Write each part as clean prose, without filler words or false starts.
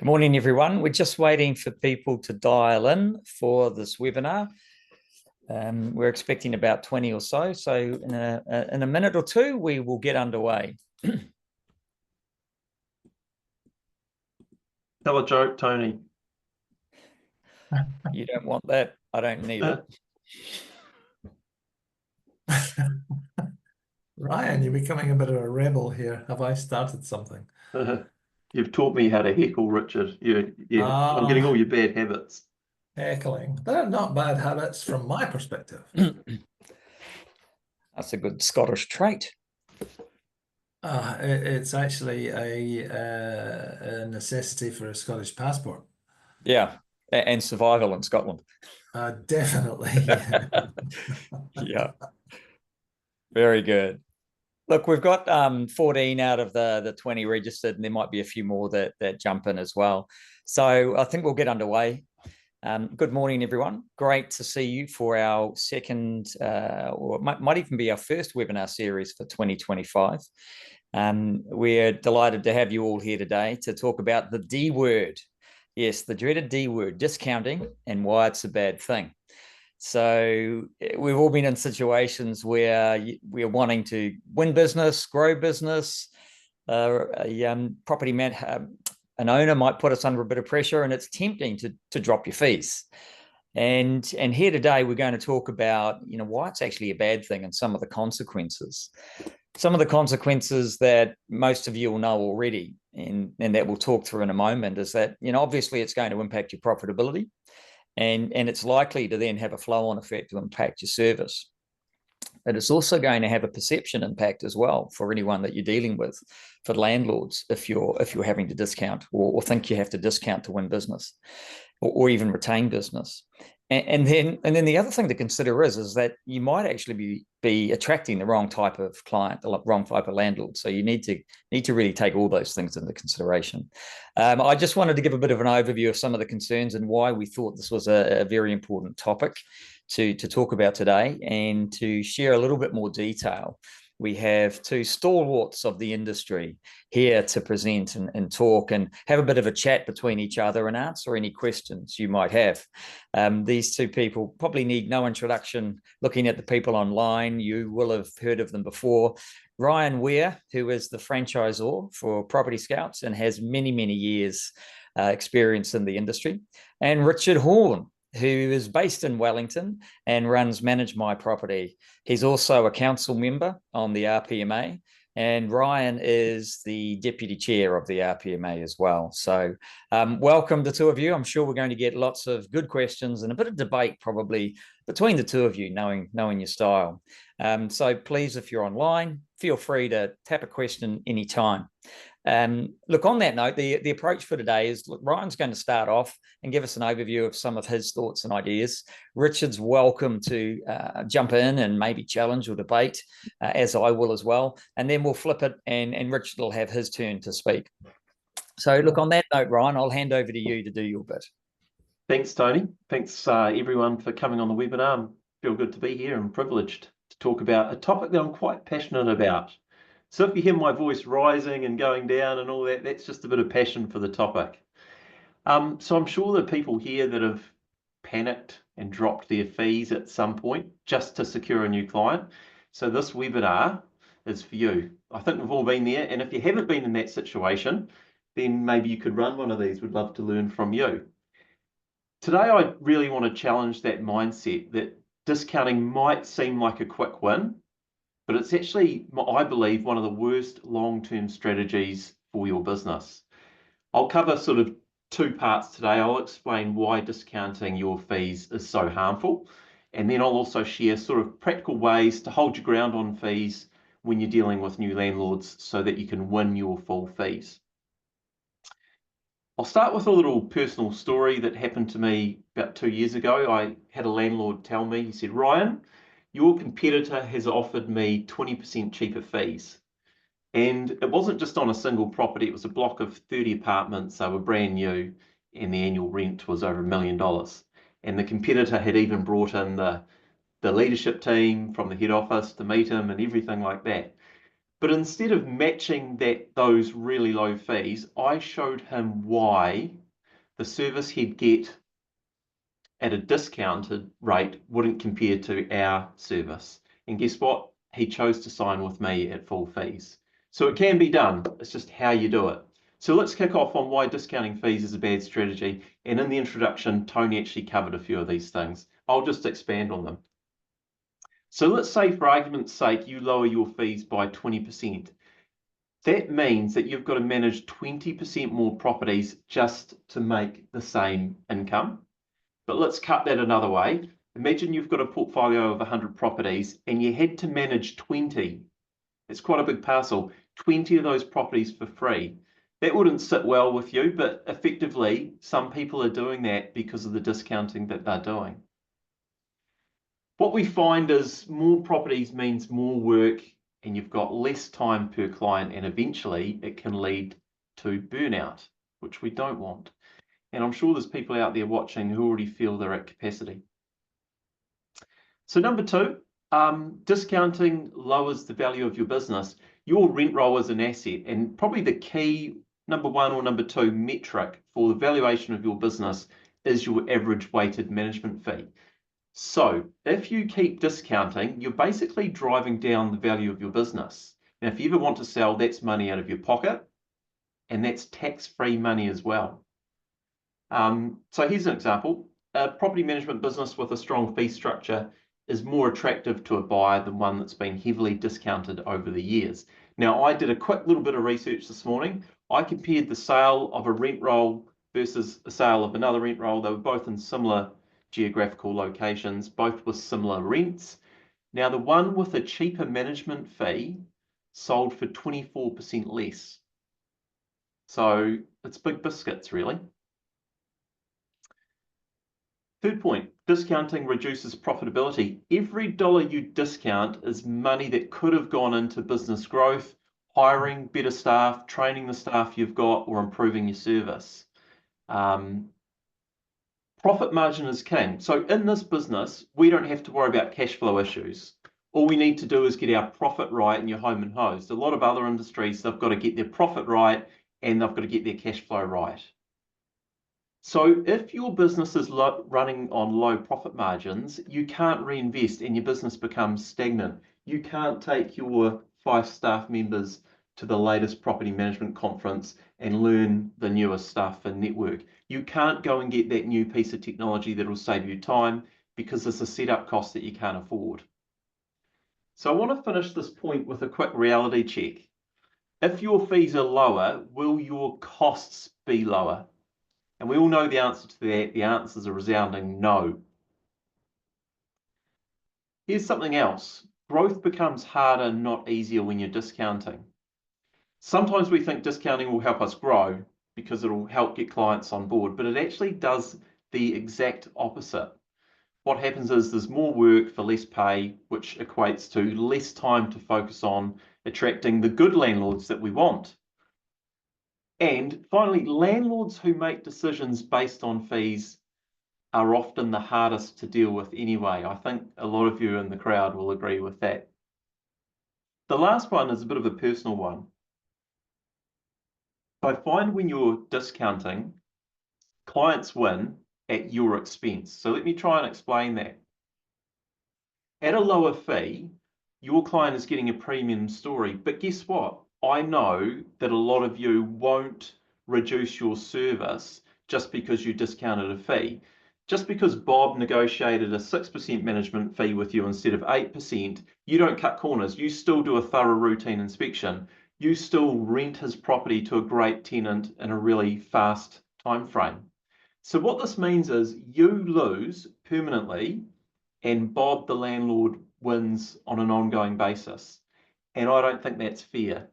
Good morning, everyone. We're just waiting for people to dial in for this webinar. We're expecting about 20 or so. So in a minute or two, we will get underway. Tell a joke, Tony. You don't want that. I don't need it. Ryan, you're becoming a bit of a rebel here. Have I started something? You've taught me how to heckle, Richard. I'm getting all your bad habits. Heckling. They're not bad habits from my perspective. That's a good Scottish trait. It's actually a necessity for a Scottish passport. Yeah, and survival in Scotland. Definitely. Yeah, very good. Look, we've got 14 out of the 20 registered, and there might be a few more that jump in as well. So I think we'll get underway. Good morning, everyone. Great to see you for our second, or it might even be our first webinar series for 2025. We're delighted to have you all here today to talk about the D word. Yes, the dreaded D word, discounting, and why it's a bad thing. So we've all been in situations where we're wanting to win business, grow business. Property man, an owner might put us under a bit of pressure, and it's tempting to drop your fees. And here today we're going to talk about why it's actually a bad thing and some of the consequences. Some of the consequences that most of you will know already, and that we'll talk through in a moment, is that obviously it's going to impact your profitability. And it's likely to then have a flow-on effect to impact your service. But it's also going to have a perception impact as well for anyone that you're dealing with, for landlords, if you're having to discount or think you have to discount to win business or even retain business. And then the other thing to consider is that you might actually be attracting the wrong type of client, the wrong type of landlord. So you need to really take all those things into consideration. I just wanted to give a bit of an overview of some of the concerns and why we thought this was a very important topic to talk about today, and to share a little bit more detail. We have two stalwarts of the industry here to present and talk and have a bit of a chat between each other and answer any questions you might have. These two people probably need no introduction. Looking at the people online, you will have heard of them before. Ryan Weir, who is the franchisor for Property Scouts and has many, many years experience in the industry. And Richard Horn, who is based in Wellington and runs Manage My Property. He's also a council member on the RPMA, and Ryan is the deputy chair of the RPMA as well. So welcome the two of you. I'm sure we're going to get lots of good questions and a bit of debate probably between the two of you, knowing your style. So please, if you're online, feel free to tap a question anytime. Look, on that note, the approach for today is, look, Ryan's going to start off and give us an overview of some of his thoughts and ideas. Richard's welcome to jump in and maybe challenge or debate, as I will as well. And then we'll flip it and Richard will have his turn to speak. So look, on that note, Ryan, I'll hand over to you to do your bit. Thanks, Tony. Thanks, everyone, for coming on the webinar. I feel good to be here and privileged to talk about a topic that I'm quite passionate about. So if you hear my voice rising and going down and all that, that's just a bit of passion for the topic. So I'm sure that people here that have panicked and dropped their fees at some point just to secure a new client. So this webinar is for you. I think we've all been there. And if you haven't been in that situation, then maybe you could run one of these. We'd love to learn from you. Today, I really want to challenge that mindset that discounting might seem like a quick win, but it's actually, I believe, one of the worst long-term strategies for your business. I'll cover sort of two parts today. I'll explain why discounting your fees is so harmful, and then I'll also share sort of practical ways to hold your ground on fees when you're dealing with new landlords so that you can win your full fees. I'll start with a little personal story that happened to me about 2 years ago. I had a landlord tell me, he said, "Ryan, your competitor has offered me 20% cheaper fees." And it wasn't just on a single property, it was a block of 30 apartments. They were brand new and the annual rent was over $1 million. And the competitor had even brought in the leadership team from the head office to meet him and everything like that. But instead of matching those really low fees, I showed him why the service he'd get at a discounted rate wouldn't compare to our service. And guess what? He chose to sign with me at full fees. So it can be done. It's just how you do it. So let's kick off on why discounting fees is a bad strategy. And in the introduction, Tony actually covered a few of these things. I'll just expand on them. So let's say, for argument's sake, you lower your fees by 20%. That means that you've got to manage 20% more properties just to make the same income. But let's cut that another way. Imagine you've got a portfolio of 100 properties and you had to manage 20. It's quite a big parcel, 20 of those properties for free. That wouldn't sit well with you, but effectively, some people are doing that because of the discounting that they're doing. What we find is more properties means more work and you've got less time per client, and eventually it can lead to burnout, which we don't want. And I'm sure there's people out there watching who already feel they're at capacity. So number two, discounting lowers the value of your business. Your rent roll is an asset, and probably the key number one or number two metric for the valuation of your business is your average weighted management fee. So if you keep discounting, you're basically driving down the value of your business. Now, if you ever want to sell, that's money out of your pocket, and that's tax-free money as well. So here's an example. A property management business with a strong fee structure is more attractive to a buyer than one that's been heavily discounted over the years. Now, I did a quick little bit of research this morning. I compared the sale of a rent roll versus a sale of another rent roll. They were both in similar geographical locations, both with similar rents. Now, the one with a cheaper management fee sold for 24% less. So it's big biscuits, really. Third point, discounting reduces profitability. Every dollar you discount is money that could have gone into business growth, hiring better staff, training the staff you've got, or improving your service. Profit margin is king. So in this business, we don't have to worry about cash flow issues. All we need to do is get our profit right and you're home and hosed. A lot of other industries, they've got to get their profit right and they've got to get their cash flow right. So if your business is running on low profit margins, you can't reinvest and your business becomes stagnant. You can't take your 5 staff members to the latest property management conference and learn the newest stuff and network. You can't go and get that new piece of technology that will save you time because it's a setup cost that you can't afford. So I want to finish this point with a quick reality check. If your fees are lower, will your costs be lower? And we all know the answer to that. The answer is a resounding no. Here's something else. Growth becomes harder, not easier, when you're discounting. Sometimes we think discounting will help us grow because it'll help get clients on board, but it actually does the exact opposite. What happens is there's more work for less pay, which equates to less time to focus on attracting the good landlords that we want. And finally, landlords who make decisions based on fees are often the hardest to deal with anyway. I think a lot of you in the crowd will agree with that. The last one is a bit of a personal one. I find when you're discounting, clients win at your expense. So let me try and explain that. At a lower fee, your client is getting a premium story, but guess what? I know that a lot of you won't reduce your service just because you discounted a fee. Just because Bob negotiated a 6% management fee with you instead of 8%, you don't cut corners. You still do a thorough routine inspection. You still rent his property to a great tenant in a really fast time frame. So what this means is you lose permanently and Bob, the landlord, wins on an ongoing basis. And I don't think that's fair.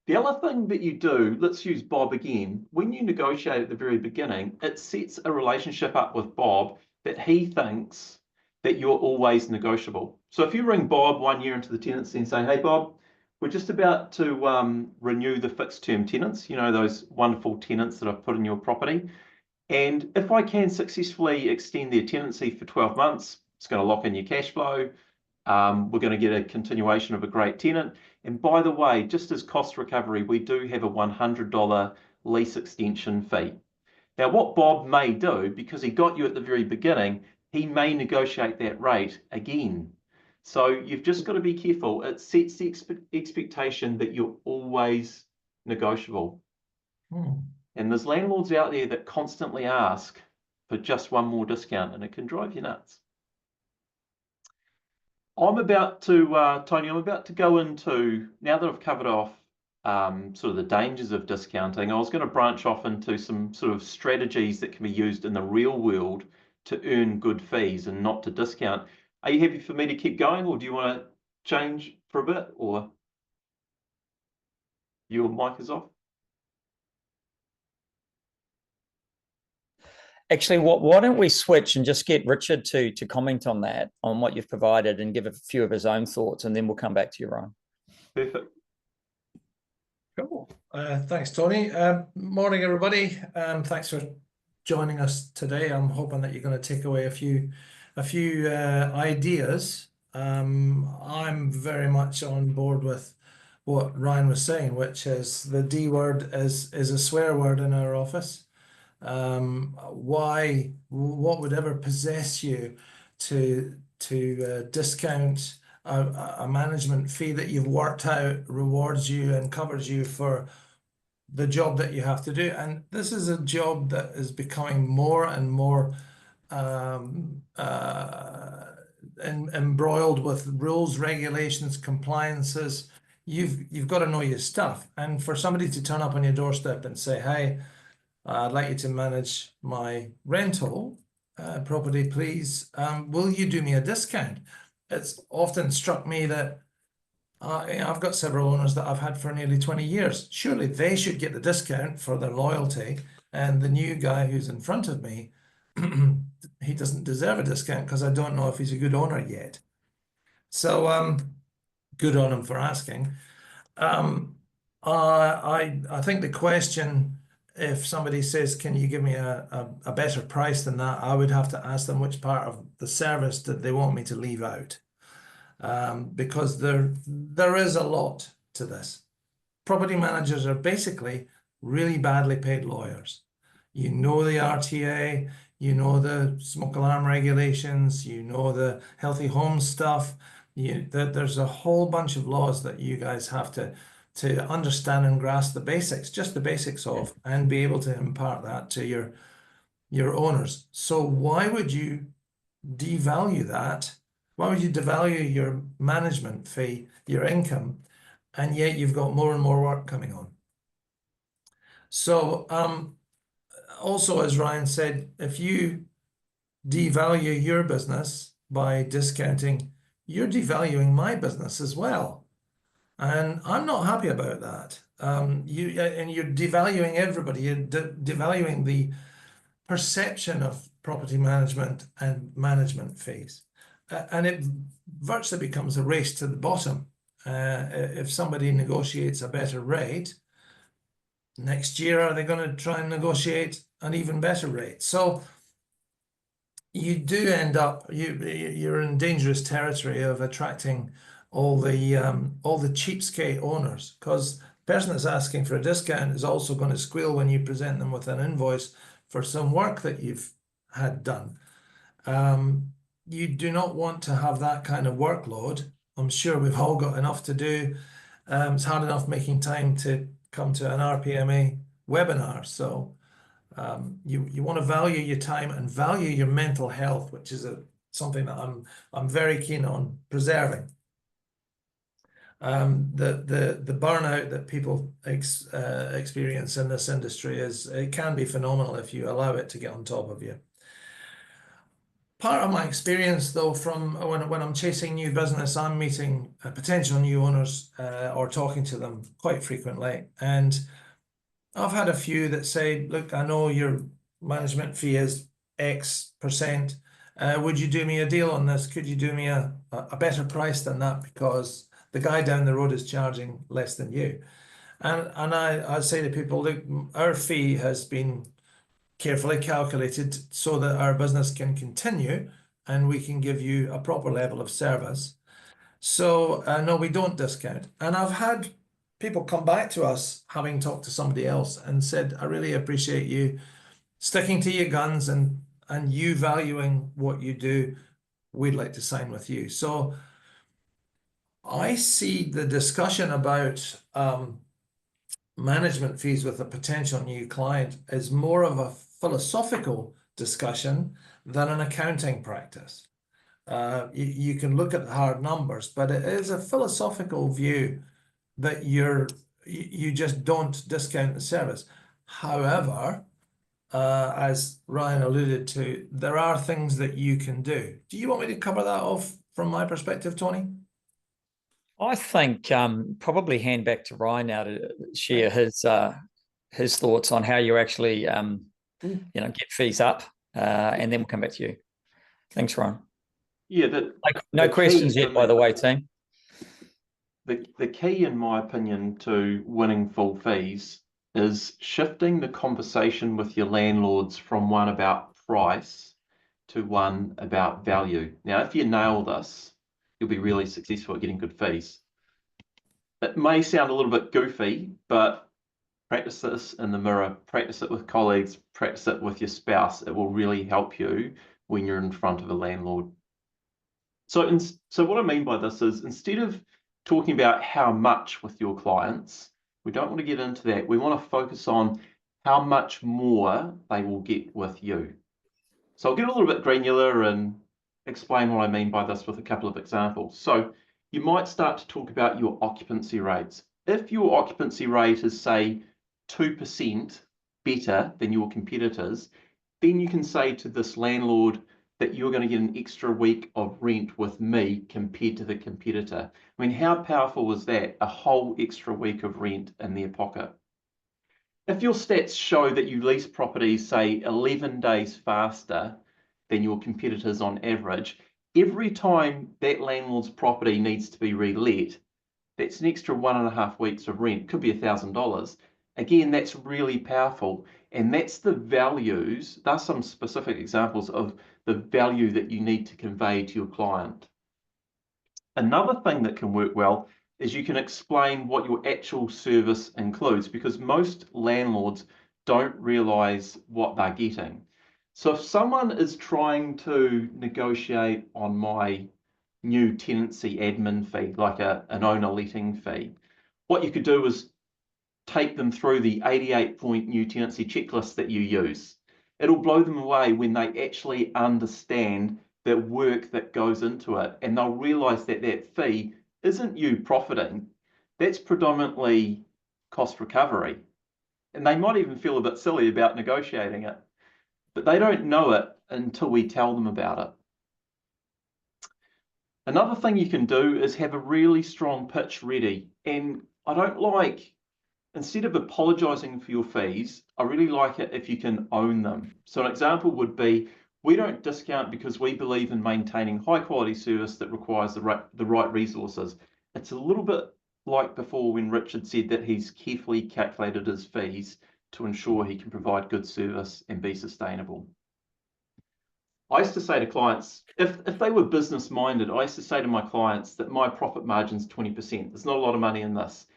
The other thing that you do, let's use Bob again, when you negotiate at the very beginning, it sets a relationship up with Bob that he thinks that you're always negotiable. So if you ring Bob 1 year into the tenancy and say, hey Bob, we're just about to renew the fixed term tenants, you know, those wonderful tenants that I've put in your property. And if I can successfully extend their tenancy for 12 months, it's going to lock in your cash flow. We're going to get a continuation of a great tenant. And by the way, just as cost recovery, we do have a $100 lease extension fee. Now, what Bob may do, because he got you at the very beginning, he may negotiate that rate again. So you've just got to be careful. It sets the expectation that you're always negotiable. And there's landlords out there that constantly ask for just one more discount, and it can drive you nuts. I'm about to, Tony, I'm about to go into, now that I've covered off sort of the dangers of discounting, I was going to branch off into some sort of strategies that can be used in the real world to earn good fees and not to discount. Are you happy for me to keep going, or do you want to change for a bit, or your mic is off? Actually, why don't we switch and just get Richard to comment on that, on what you've provided, and give a few of his own thoughts, and then we'll come back to you, Ryan. Perfect. Cool. Thanks, Tony. Morning, everybody. Thanks for joining us today. I'm hoping that you're going to take away a few ideas. I'm very much on board with what Ryan was saying, which is the D word is a swear word in our office. What would ever possess you to discount a management fee that you've worked out, rewards you and covers you for the job that you have to do? And this is a job that is becoming more and more embroiled with rules, regulations, compliances. You've got to know your stuff. And for somebody to turn up on your doorstep and say, hey, I'd like you to manage my rental property, please. Will you do me a discount? It's often struck me that I've got several owners that I've had for nearly 20 years. Surely they should get the discount for their loyalty. And the new guy who's in front of me, he doesn't deserve a discount because I don't know if he's a good owner yet. So good on him for asking. I think the question, if somebody says, can you give me a better price than that, I would have to ask them which part of the service that they want me to leave out. Because there is a lot to this. Property managers are basically really badly paid lawyers. You know the RTA, you know the smoke alarm regulations, you know the healthy home stuff. There's a whole bunch of laws that you guys have to understand and grasp the basics, just the basics of, and be able to impart that to your owners. So why would you devalue that? Why would you devalue your management fee, your income, and yet you've got more and more work coming on? So also, as Ryan said, if you devalue your business by discounting, you're devaluing my business as well. And I'm not happy about that. You're devaluing everybody. You're devaluing the perception of property management and management fees. And it virtually becomes a race to the bottom. If somebody negotiates a better rate, next year, are they going to try and negotiate an even better rate? So you do end up, you're in dangerous territory of attracting all the cheapskate owners, because the person that's asking for a discount is also going to squeal when you present them with an invoice for some work that you've had done. You do not want to have that kind of workload. I'm sure we've all got enough to do. It's hard enough making time to come to an RPMA webinar. So you want to value your time and value your mental health, which is something that I'm very keen on preserving. The burnout that people experience in this industry it can be phenomenal if you allow it to get on top of you. Part of my experience, though, from when I'm chasing new business, I'm meeting potential new owners or talking to them quite frequently. And I've had a few that say, look, I know your management fee is X%. Would you do me a deal on this? Could you do me a better price than that? Because the guy down the road is charging less than you. And I say to people, look, our fee has been carefully calculated so that our business can continue and we can give you a proper level of service. So, no, we don't discount. And I've had people come back to us having talked to somebody else and said, I really appreciate you sticking to your guns and you valuing what you do. We'd like to sign with you. So I see the discussion about management fees with a potential new client as more of a philosophical discussion than an accounting practice. You can look at the hard numbers, but it is a philosophical view that you just don't discount the service. However, as Ryan alluded to, there are things that you can do. Do you want me to cover that off from my perspective, Tony? I think probably hand back to Ryan now to share his thoughts on how you actually get fees up, and then we'll come back to you. Thanks, Ryan. Yeah, no questions yet, by the way, team. The key, in my opinion, to winning full fees is shifting the conversation with your landlords from one about price to one about value. Now, if you nail this, you'll be really successful at getting good fees. It may sound a little bit goofy, but practice this in the mirror, practice it with colleagues, practice it with your spouse. It will really help you when you're in front of a landlord. So what I mean by this is, instead of talking about how much with your clients, we don't want to get into that. We want to focus on how much more they will get with you. So I'll get a little bit granular and explain what I mean by this with a couple of examples. So you might start to talk about your occupancy rates. If your occupancy rate is, say, 2% better than your competitors, then you can say to this landlord that you're going to get an extra week of rent with me compared to the competitor. I mean, how powerful is that? A whole extra week of rent in their pocket. If your stats show that you lease properties, say, 11 days faster than your competitors on average, every time that landlord's property needs to be relet, that's an extra 1.5 weeks of rent. Could be $1,000. Again, that's really powerful. And that's the values. That's some specific examples of the value that you need to convey to your client. Another thing that can work well is you can explain what your actual service includes, because most landlords don't realize what they're getting. So if someone is trying to negotiate on my new tenancy admin fee, like an owner letting fee, what you could do is take them through the 88-point new tenancy checklist that you use. It'll blow them away when they actually understand the work that goes into it, and they'll realize that that fee isn't you profiting, that's predominantly cost recovery. And they might even feel a bit silly about negotiating it, but they don't know it until we tell them about it. Another thing you can do is have a really strong pitch ready. And I don't like, instead of apologizing for your fees, I really like it if you can own them. So an example would be, we don't discount because we believe in maintaining high quality service that requires the right resources. It's a little bit like before when Richard said that he's carefully calculated his fees to ensure he can provide good service and be sustainable. I used to say to clients, if they were business minded, I used to say to my clients that my profit margin's 20%. There's not a lot of money in this.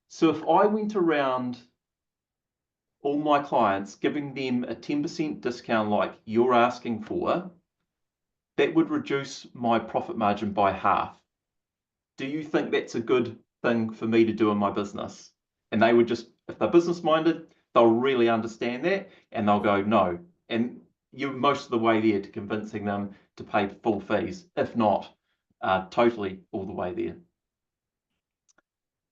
So if I went around all my clients giving them a 10% discount like you're asking for, that would reduce my profit margin by half. Do you think that's a good thing for me to do in my business? And they would just, if they're business minded, they'll really understand that and they'll go, no. And you're most of the way there to convincing them to pay full fees, if not totally all the way there.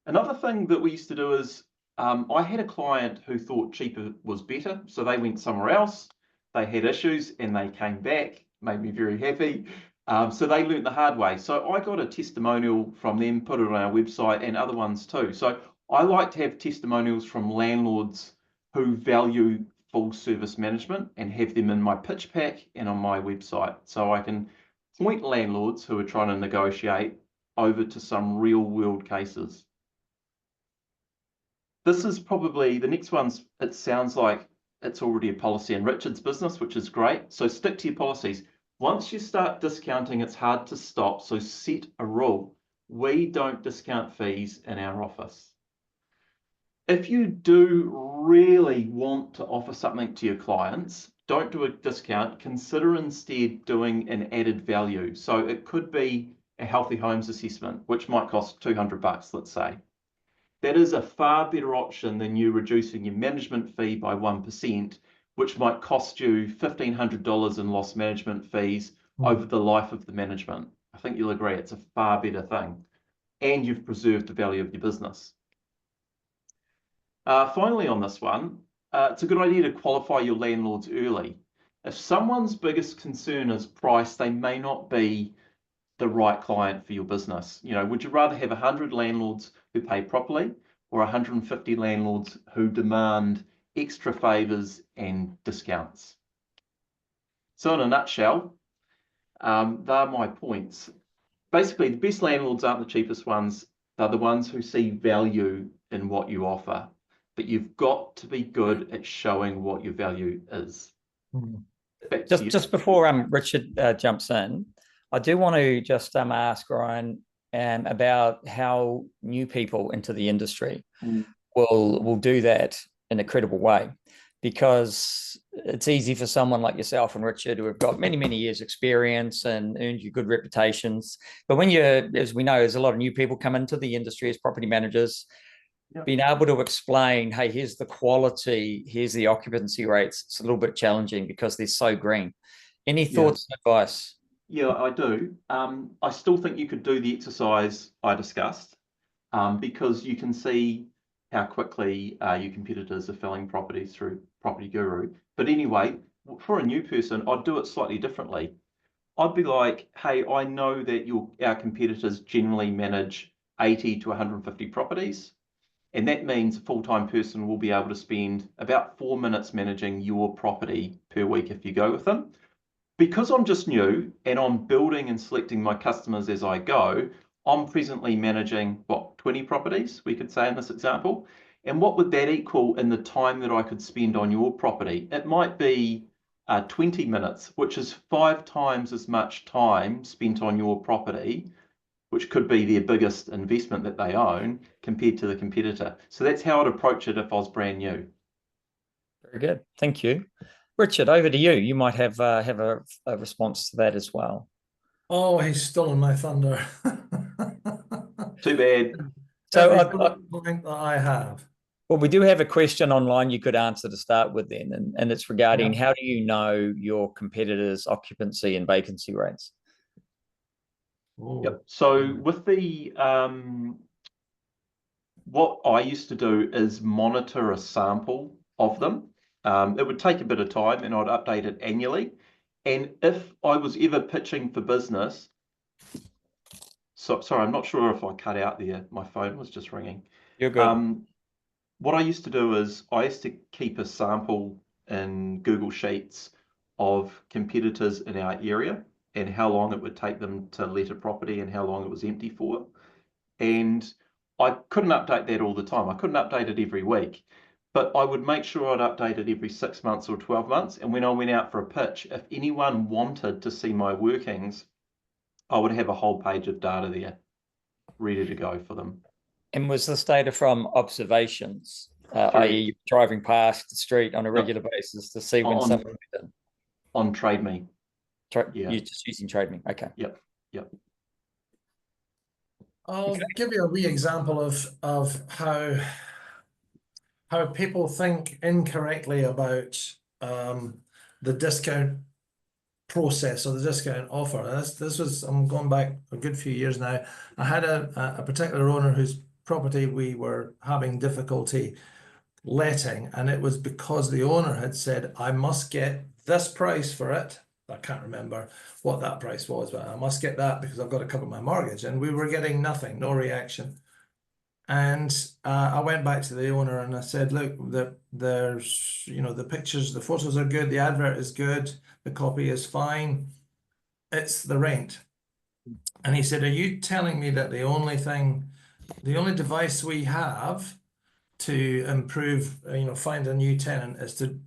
Another thing that we used to do is, I had a client who thought cheaper was better, so they went somewhere else. They had issues and they came back, made me very happy. So they learned the hard way. So I got a testimonial from them, put it on our website, and other ones too. So I like to have testimonials from landlords who value full service management and have them in my pitch pack and on my website. So I can point landlords who are trying to negotiate over to some real world cases. This is probably, the next one's, it sounds like it's already a policy in Richard's business, which is great. So stick to your policies. Once you start discounting, it's hard to stop. So set a rule. we don't discount fees in our office. If you do really want to offer something to your clients, don't do a discount. Consider instead doing an added value. So it could be a healthy homes assessment, which might cost $200, let's say. That is a far better option than you reducing your management fee by 1%, which might cost you $1,500 in lost management fees over the life of the management. I think you'll agree it's a far better thing. And you've preserved the value of your business. Finally on this one, it's a good idea to qualify your landlords early. If someone's biggest concern is price, they may not be the right client for your business. You know, would you rather have 100 landlords who pay properly or 150 landlords who demand extra favors and discounts? So in a nutshell, they're my points. Basically, the best landlords aren't the cheapest ones. They're the ones who see value in what you offer. But you've got to be good at showing what your value is. Just before Richard jumps in, I do want to just ask Ryan about how new people into the industry will do that in a credible way, because it's easy for someone like yourself and Richard, who have got many years experience and earned you good reputations. But when as we know, there's a lot of new people come into the industry as property managers. Yep. Being able to explain, hey, here's the quality, here's the occupancy rates, it's a little bit challenging because they're so green. Any thoughts and advice? Yeah, I do. I still think you could do the exercise I discussed, because you can see how quickly your competitors are filling properties through Property Guru. But anyway, for a new person, I'd do it slightly differently. I'd be like, hey, I know that our competitors generally manage 80 to 150 properties. And that means a full-time person will be able to spend about 4 minutes managing your property per week if you go with them. Because I'm just new and I'm building and selecting my customers as I go, I'm presently managing, 20 properties, we could say in this example. And what would that equal in the time that I could spend on your property? It might be 20 minutes, which is 5 times as much time spent on your property, which could be their biggest investment that they own, compared to the competitor. So that's how I'd approach it if I was brand new. Very good, thank you. Richard, over to you. You might have a response to that as well. Oh, he's stolen my thunder. Too bad. So I have. Well, we do have a question online you could answer to start with then, and it's regarding how do you know your competitors' occupancy and vacancy rates? Yep. So with the what I used to do is monitor a sample of them. It would take a bit of time and I'd update it annually. And if I was ever pitching for business, sorry, I'm not sure if I cut out there. My phone was just ringing. You're good. What I used to do is I used to keep a sample in Google Sheets of competitors in our area and how long it would take them to let a property and how long it was empty for. And I couldn't update that all the time. I couldn't update it every week, but I would make sure I'd update it every 6 months or 12 months. And when I went out for a pitch, if anyone wanted to see my workings, I would have a whole page of data there ready to go for them. And was this data from observations, i.e. driving past the street on a regular basis to see when someone went in? On TradeMe. You're just using TradeMe, okay. Yep. I'll give you a wee example of how people think incorrectly about the discount process or the discount offer. This was, I'm going back a good few years now. I had a particular owner whose property we were having difficulty letting, and it was because the owner had said, I must get this price for it. I can't remember what that price was, but I must get that because I've got to cover my mortgage. And we were getting nothing, no reaction. And I went back to the owner and I said, look, there's, the pictures, the photos are good, the advert is good, the copy is fine, it's the rent. And he said, are you telling me that the only device we have to improve, find a new tenant is to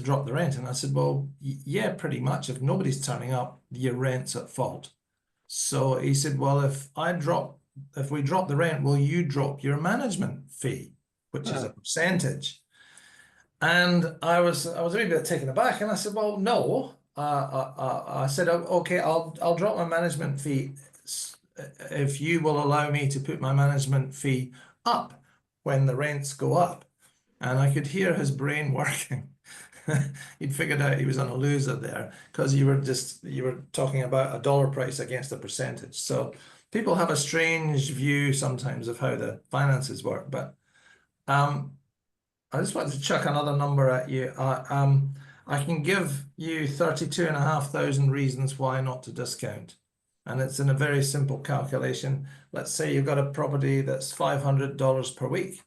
drop the rent? And I said, well, yeah, pretty much. If nobody's turning up, your rent's at fault. So he said, well, if we drop the rent, will you drop your management fee, which is a percentage? And I was a little bit taken aback, and I said, well, no. I said, okay, I'll drop my management fee if you will allow me to put my management fee up when the rents go up. And I could hear his brain working. He'd figured out he was on a loser there, because you were talking about a dollar price against a percentage. So people have a strange view sometimes of how the finances work. But I just wanted to chuck another number at you. I can give you 32,500 reasons why not to discount. And it's in a very simple calculation. Let's say you've got a property that's $500 per week,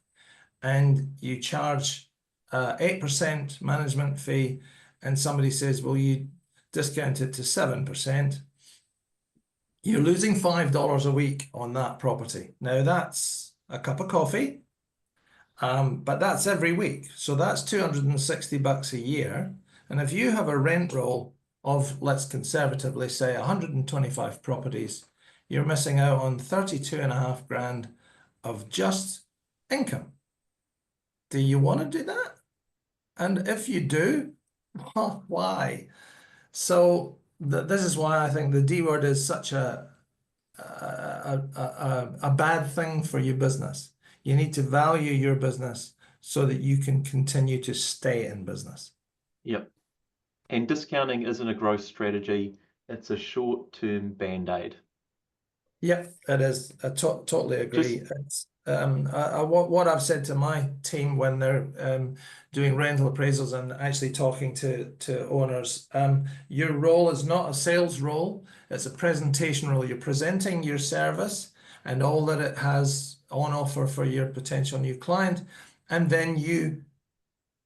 and you charge 8% management fee, and somebody says, well, you discount it to 7%. You're losing $5 a week on that property. Now that's a cup of coffee. But that's every week. So that's $260 a year. And if you have a rent roll of, let's conservatively say, 125 properties, you're missing out on 32.5 grand of just income. Do you want to do that? And if you do, well, why? So this is why I think the D word is such a bad thing for your business. You need to value your business so that you can continue to stay in business. Yep. And discounting isn't a growth strategy. It's a short-term band-aid. Yep, it is. I totally agree. It's, what I've said to my team when they're doing rental appraisals and actually talking to owners, your role is not a sales role. It's a presentation role. You're presenting your service and all that it has on offer for your potential new client, and then you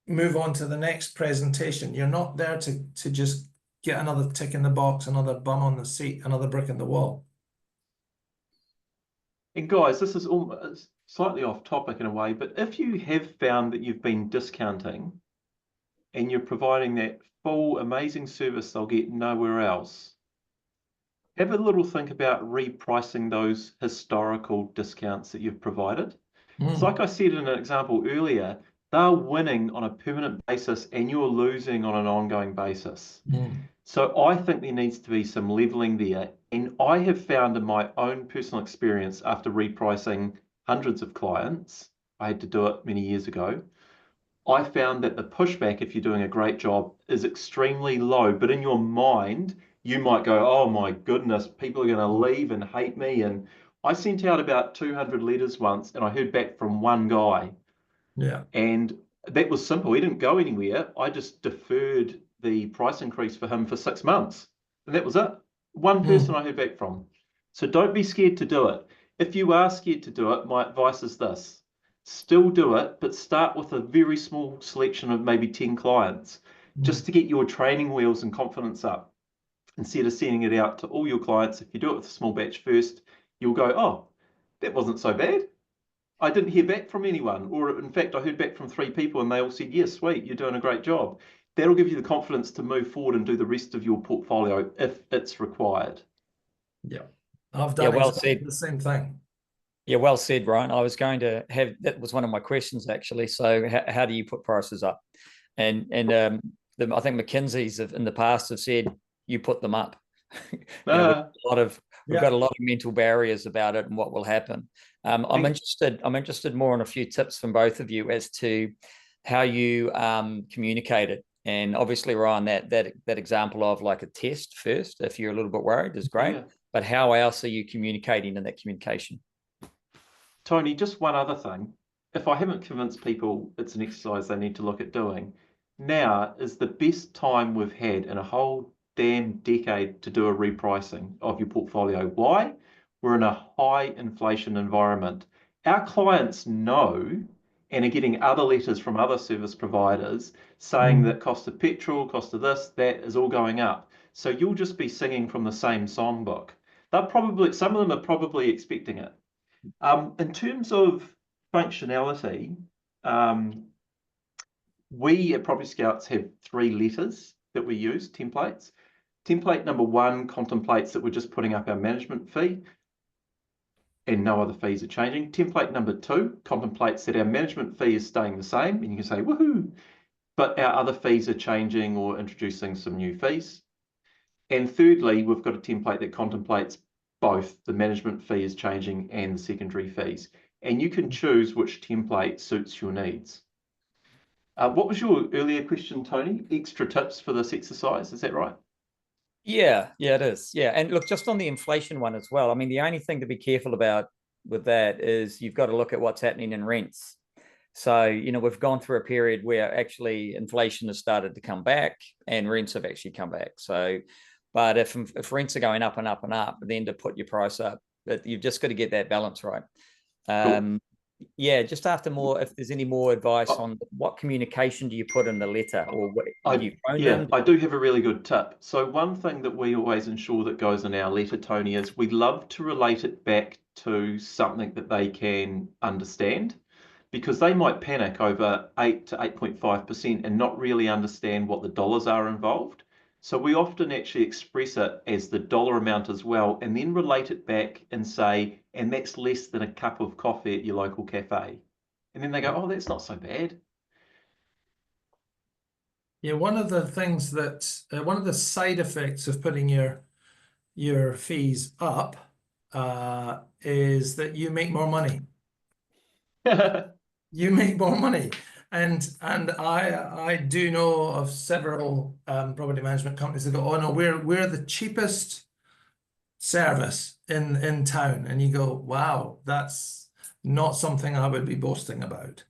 move on to the next presentation. You're not there to just get another tick in the box, another bum on the seat, another brick in the wall. And guys, this is almost slightly off topic in a way, but if you have found that you've been discounting and you're providing that full amazing service they'll get nowhere else, have a little think about repricing those historical discounts that you've provided. It's like I said in an example earlier, they're winning on a permanent basis and you're losing on an ongoing basis. So I think there needs to be some leveling there. And I have found in my own personal experience, after repricing hundreds of clients, I had to do it many years ago, I found that the pushback, if you're doing a great job, is extremely low. But in your mind, you might go, oh my goodness, people are going to leave and hate me. And I sent out about 200 letters once, and I heard back from one guy. Yeah. And that was simple. He didn't go anywhere. I just deferred the price increase for him for 6 months. And that was it. One person I heard back from. So don't be scared to do it. If you are scared to do it, my advice is this. Still do it, but start with a very small selection of maybe 10 clients, just to get your training wheels and confidence up. Instead of sending it out to all your clients, if you do it with a small batch first, you'll go, oh, that wasn't so bad. I didn't hear back from anyone. Or in fact, I heard back from 3 people and they all said, yes, sweet, you're doing a great job. That'll give you the confidence to move forward and do the rest of your portfolio if it's required. Yeah, I've done exactly the same thing. Yeah, well said, Ryan. I was going to have, that was one of my questions actually. So how do you put prices up? And I think McKinsey's in the past have said you put them up. We've got a lot of mental barriers about it and what will happen. I'm interested more in a few tips from both of you as to how you communicate it. And obviously, Ryan, that example of like a test first, if you're a little bit worried, is great. Yeah. But how else are you communicating in that communication? Tony, just one other thing. If I haven't convinced people it's an exercise they need to look at doing, now is the best time we've had in a whole damn decade to do a repricing of your portfolio. Why? We're in a high inflation environment. Our clients know and are getting other letters from other service providers saying that cost of petrol, cost of this, that is all going up. So you'll just be singing from the same songbook. Some of them are probably expecting it. In terms of functionality, we at Property Scouts have 3 letters that we use, templates. Template number 1 contemplates that we're just putting up our management fee and no other fees are changing. Template number 2 contemplates that our management fee is staying the same, and you can say, woohoo, but our other fees are changing or introducing some new fees. And thirdly, we've got a template that contemplates both the management fee is changing and the secondary fees. And you can choose which template suits your needs. What was your earlier question, Tony? Extra tips for this exercise, is that right? Yeah, it is. Yeah. And look, just on the inflation one as well, I mean, the only thing to be careful about with that is you've got to look at what's happening in rents. So, we've gone through a period where actually inflation has started to come back and rents have actually come back. So, but if rents are going up and up and up, then to put your price up, but you've just got to get that balance right. Cool. Yeah, just after more, if there's any more advice on what communication do you put in the letter, or what you phone them? I do have a really good tip. So one thing that we always ensure that goes in our letter, Tony, is we love to relate it back to something that they can understand, because they might panic over 8 to 8.5% and not really understand what the dollars are involved. So we often actually express it as the dollar amount as well, and then relate it back and say, and that's less than a cup of coffee at your local cafe. And then they go, oh, that's not so bad. Yeah, one of the things that one of the side effects of putting your fees up is that you make more money. You make more money. And I do know of several property management companies that go, oh no, we're the cheapest service in town. And you go, wow, that's not something I would be boasting about.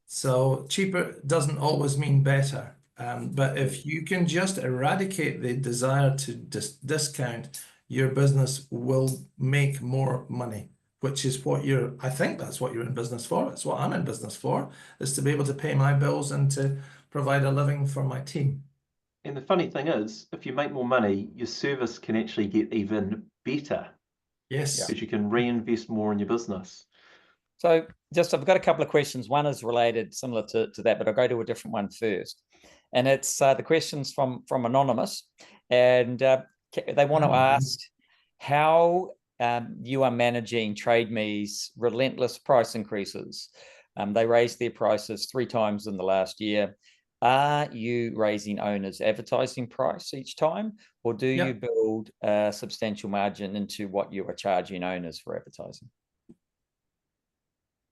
So cheaper doesn't always mean better. But if you can just eradicate the desire to discount, your business will make more money, which is what I think that's what you're in business for. It's what I'm in business for, is to be able to pay my bills and to provide a living for my team. And the funny thing is, if you make more money, your service can actually get even better. Yes. Because you can reinvest more in your business. So I've got a couple of questions. One is related, similar to that, but I'll go to a different one first. And it's the questions from Anonymous. And they want to ask how you are managing Trade Me's relentless price increases. They raised their prices 3 times in the last year. Are you raising owners' advertising price each time, or do you build a substantial margin into what you are charging owners for advertising?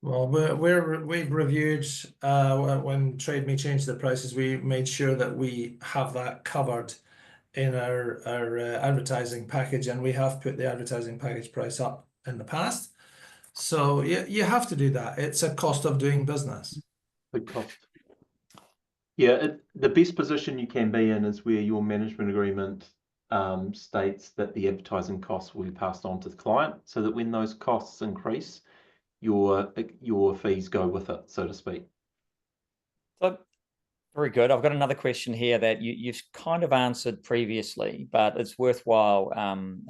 Well, we've reviewed when Trade Me changed their prices. We made sure that we have that covered in our advertising package, and we have put the advertising package price up in the past. So you have to do that. It's a cost of doing business. Big cost. Yeah, the best position you can be in is where your management agreement states that the advertising costs will be passed on to the client, so that when those costs increase, your fees go with it, so to speak. So, very good. I've got another question here that you've kind of answered previously, but it's worthwhile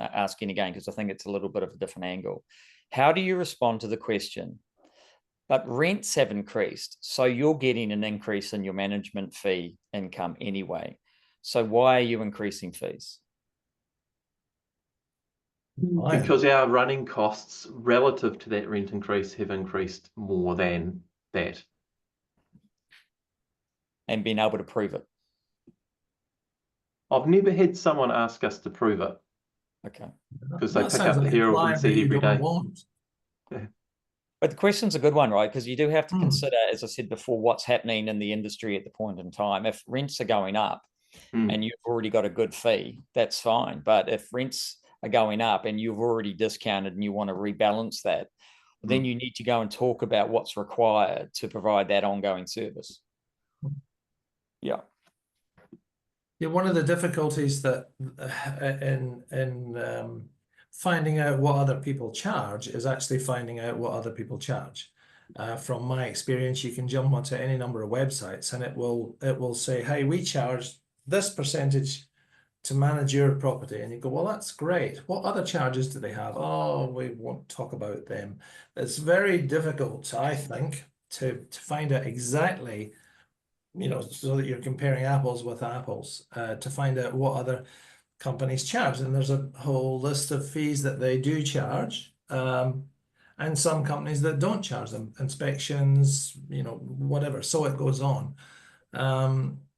asking again, because I think it's a little bit of a different angle. How do you respond to the question, but rents have increased, so you're getting an increase in your management fee income anyway. So why are you increasing fees? Because our running costs relative to that rent increase have increased more than that. And being able to prove it. I've never had someone ask us to prove it. Okay. Because they pick up the Herald and see it every day. Yeah. But the question's a good one, right? Because you do have to consider, as I said before, what's happening in the industry at the point in time. If rents are going up and you've already got a good fee, that's fine. But if rents are going up and you've already discounted and you want to rebalance that, then you need to go and talk about what's required to provide that ongoing service. Yeah. Yeah, one of the difficulties that in finding out what other people charge is actually finding out what other people charge. From my experience, you can jump onto any number of websites and it will say, hey, we charge this percentage to manage your property. And you go, well, that's great. What other charges do they have? Oh, we won't talk about them. It's very difficult, I think, to find out exactly, so that you're comparing apples with apples, to find out what other companies charge, and there's a whole list of fees that they do charge, and some companies that don't charge them, inspections, whatever. So it goes on.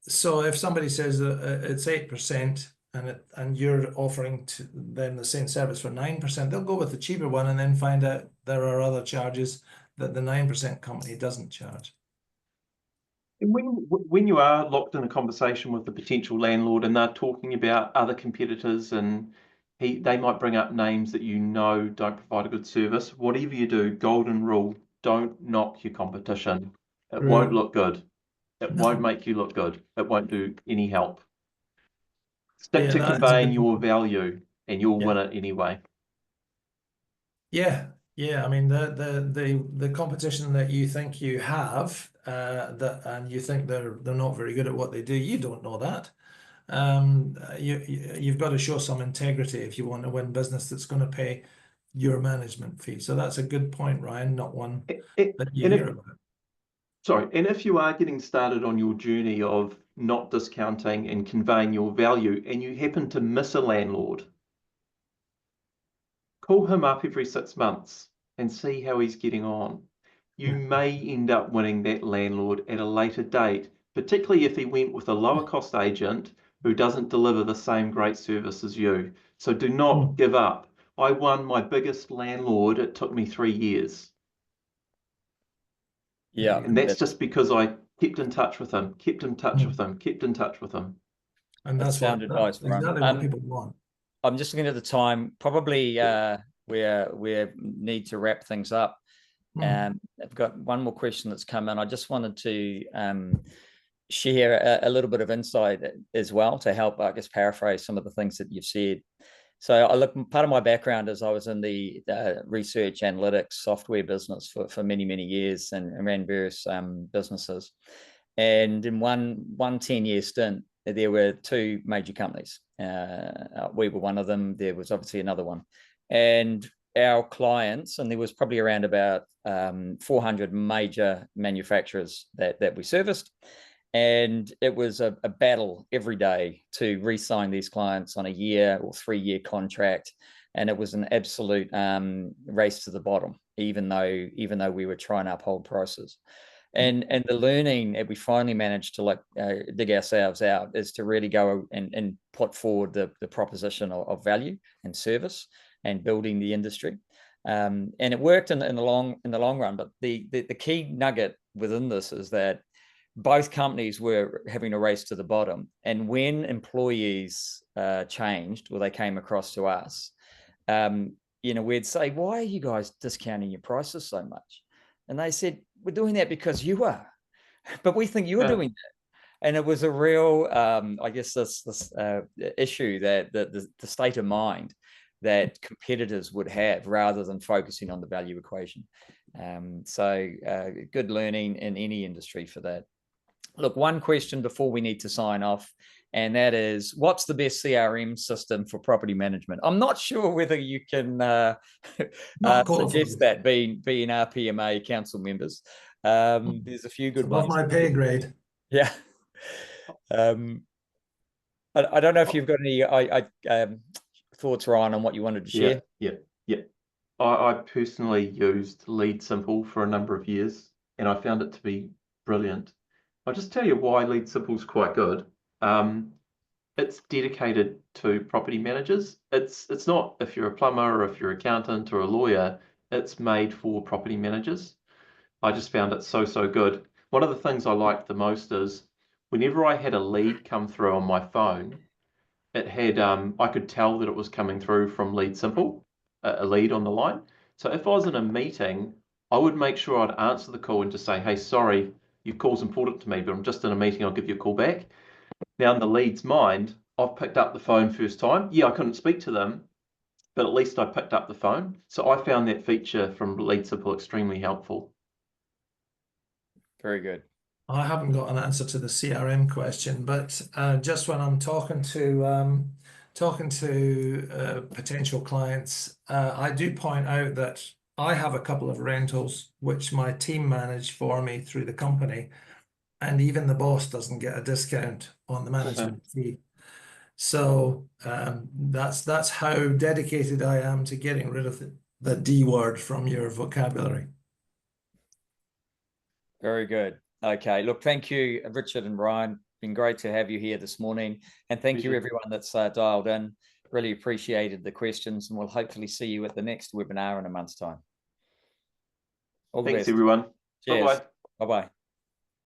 So if somebody says that it's 8% and you're offering to them the same service for 9%, they'll go with the cheaper one and then find out there are other charges that the 9% company doesn't charge. And when you are locked in a conversation with the potential landlord and they're talking about other competitors and they might bring up names that don't provide a good service, whatever you do, golden rule, don't knock your competition. It won't look good. It won't make you look good. It won't do any help. Stick to conveying your value and you'll win it anyway. Yeah. I mean, the competition that you think you have, and you think they're not very good at what they do, you don't know that. You've got to show some integrity if you want to win business that's going to pay your management fee. So that's a good point, Ryan, not one that you hear about. Sorry, and if you are getting started on your journey of not discounting and conveying your value, and you happen to miss a landlord, call him up every 6 months and see how he's getting on. You may end up winning that landlord at a later date, particularly if he went with a lower cost agent who doesn't deliver the same great service as you. So do not give up. I won my biggest landlord. It took me 3 years. Yeah. And that's just because I kept in touch with him, kept in touch with him, kept in touch with him. And that's sound advice, exactly what people want. I'm just looking at the time. Probably we need to wrap things up. I've got one more question that's come in. I just wanted to share a little bit of insight as well to help, I guess, paraphrase some of the things that you've said. So part of my background is I was in the research analytics software business for many, many years and ran various businesses. And in one 10-year stint, there were 2 major companies. We were one of them. There was obviously another one. And our clients, and there was probably around about 400 major manufacturers that we serviced. And it was a battle every day to re-sign these clients on a year or 3-year contract. And it was an absolute race to the bottom, even though we were trying to uphold prices. And the learning that we finally managed to dig ourselves out is to really go and put forward the proposition of value and service and building the industry. And it worked in the long run. But the key nugget within this is that both companies were having a race to the bottom. And when employees changed, or they came across to us, we'd say, "Why are you guys discounting your prices so much?" And they said, "We're doing that because you are, but we think you're doing that." And it was a real, I guess, this issue that the state of mind that competitors would have rather than focusing on the value equation. So good learning in any industry for that. Look, one question before we need to sign off, and that is, what's the best CRM system for property management? I'm not sure whether you can suggest that, being RPMA council members. There's a few good ones. Above my pay grade. Yeah. I don't know if you've got any thoughts, Ryan, on what you wanted to share. Yeah. I personally used Lead Simple for a number of years, and I found it to be brilliant. I'll just tell you why Lead Simple is quite good. It's dedicated to property managers. It's not if you're a plumber or if you're an accountant or a lawyer. It's made for property managers. I just found it so good. One of the things I liked the most is whenever I had a lead come through on my phone, it had I could tell that it was coming through from Lead Simple, a lead on the line. So if I was in a meeting, I would make sure I'd answer the call and just say, "Hey, sorry, your call's important to me, but I'm just in a meeting, I'll give you a call back." Now in the lead's mind, I've picked up the phone first time. Yeah, I couldn't speak to them, but at least I picked up the phone. So I found that feature from Lead Simple extremely helpful. Very good. I haven't got an answer to the CRM question, but just when I'm talking to potential clients, I do point out that I have a couple of rentals which my team manage for me through the company, and even the boss doesn't get a discount on the management fee. So that's how dedicated I am to getting rid of the D word from your vocabulary. Very good. Okay. Look, thank you, Richard and Ryan. Been great to have you here this morning. And thank you, Pleasure. everyone that's dialed in. Really appreciated the questions, and we'll hopefully see you at the next webinar in a month's time. All the Thanks, best. everyone. Cheers. Bye-bye. Bye-bye.